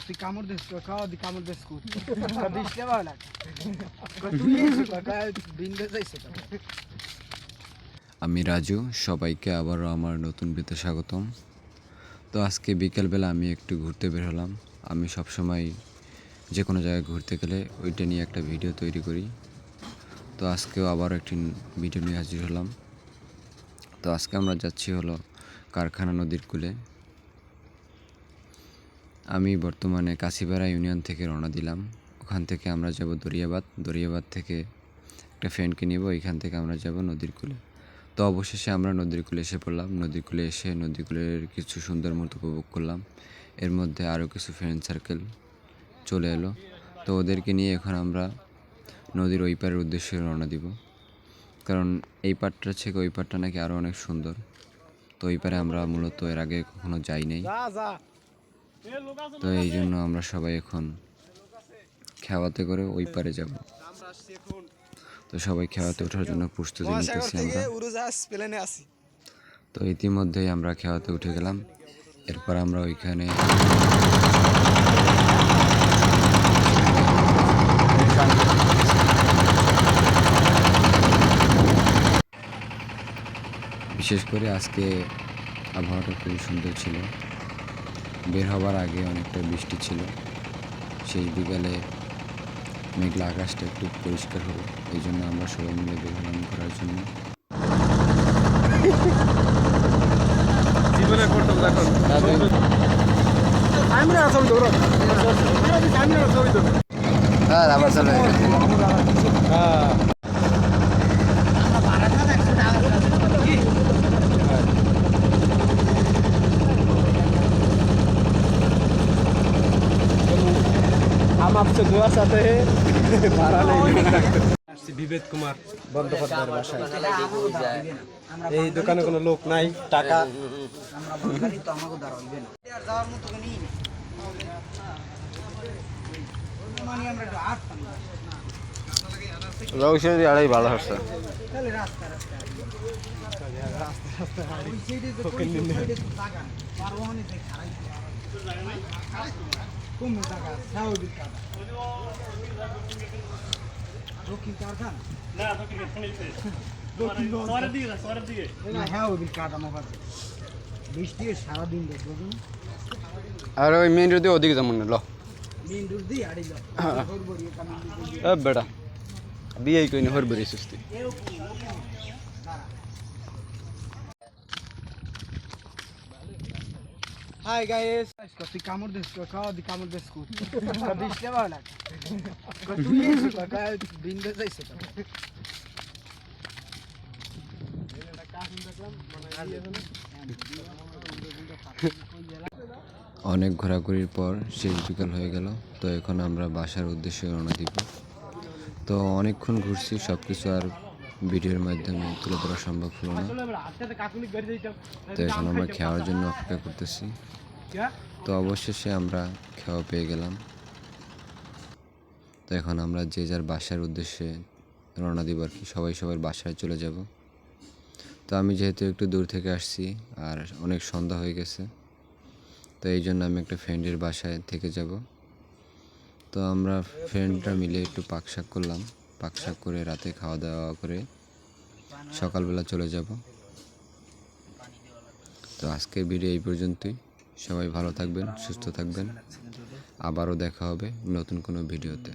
তুই কামড় দিস খাওয়া দি কামড় দিস দিসলে ভালো লাগে আমি রাজু, সবাইকে আবারও আমার নতুন ভিডিওতে স্বাগতম। তো আজকে বিকেলবেলা আমি একটু ঘুরতে বের হলাম। আমি সবসময় যে কোনো জায়গায় ঘুরতে গেলে ওইটা নিয়ে একটা ভিডিও তৈরি করি। তো আজকেও আবারও একটি ভিডিও নিয়ে হাজির হলাম। তো আজকে আমরা যাচ্ছি হলো কারখানা নদীর কূলে। আমি বর্তমানে কাশিপাড়া ইউনিয়ন থেকে রওনা দিলাম। ওখান থেকে আমরা যাব দরিয়াবাদ থেকে একটা ফ্রেন্ডকে নিব, এখান থেকে আমরা যাব নদীর কূলে। তো অবশেষে আমরা নদীর কূলে এসে পড়লাম। নদীর কূলে এসে নদীর কূলের কিছু সুন্দর মুহূর্ত উপভোগ করলাম। এর মধ্যে আরও কিছু ফ্রেন্ড সার্কেল চলে এলো। তো ওদেরকে নিয়ে এখন আমরা নদীর ওই পারের উদ্দেশ্যে রওনা দিব, কারণ এই পাড়টা থেকে ওই পাড়টা নাকি আরও অনেক সুন্দর। তো ওই পারে আমরা মূলত এর আগে কখনো যাই নাই। তো এই জন্য আমরা সবাই এখন খেওয়াতে করে ওই পারে যাব। তো সবাই খেওয়াতে ওঠার জন্য প্রস্তুতি নিতেছি আমরা। তো ইতিমধ্যেই আমরা খেওয়াতে উঠে গেলাম। এরপর আমরা ওইখানে বিশেষ করে আজকে আবহাওয়াটা খুবই সুন্দর ছিল। বের হবার আগে অনেকটা বৃষ্টি ছিল। শেষ বিকালে মেঘলা আকাশটা একটু পরিষ্কার হলো, এই জন্য আমরা সবাই মিলে বের হলাম ঘোরার জন্য। हम आपसे दुआ चाहते हैं বিবেক কুমার বন্দ্যোপাধ্যায়ের বাসায়। এই দোকানে কোনো লোক নাই, টাকা আড়াই ভালো হচ্ছে। আর ওই মেইন রোডে ওদিকে যেমন বেটা বিয়ে কইনি হরবরি সুস্তি। হাই গাইস, তুই কামড় দিস খাওয়া দি কামড় দিস দিসলে ভালো লাগে বিন্দু যাইছে অনেক ঘোরাঘুরির পর শেষ বিকাল হয়ে গেল। তো এখন আমরা বাসার উদ্দেশ্যে রওনা দিব। তো অনেকক্ষণ ঘুরছি, সব কিছু আর ভিডিওর মাধ্যমে তুলে ধরা সম্ভব হলো না। তো এখন আমরা খাওয়ার জন্য অপেক্ষা করতেছি। তো অবশেষে আমরা খাওয়া পেয়ে গেলাম। তো এখন আমরা যে যার বাসার উদ্দেশ্যে রওনা দিব আর কি, সবাই সবার বাসায় চলে যাব। তো আমি যেহেতু একটু দূর থেকে আসছি আর অনেক সন্ধ্যা হয়ে গেছে, তো এই জন্য আমি একটা ফ্রেন্ডের বাসায় থেকে যাব। তো আমরা ফ্রেন্ডরা মিলে একটু পাকশাক করলাম। পাকশাক করে রাতে খাওয়া দাওয়া করে সকালবেলা চলে যাব। তো আজকের ভিডিও এই পর্যন্তই। সবাই ভালো থাকবেন, সুস্থ থাকবেন। আবারও দেখা হবে নতুন কোনো ভিডিওতে।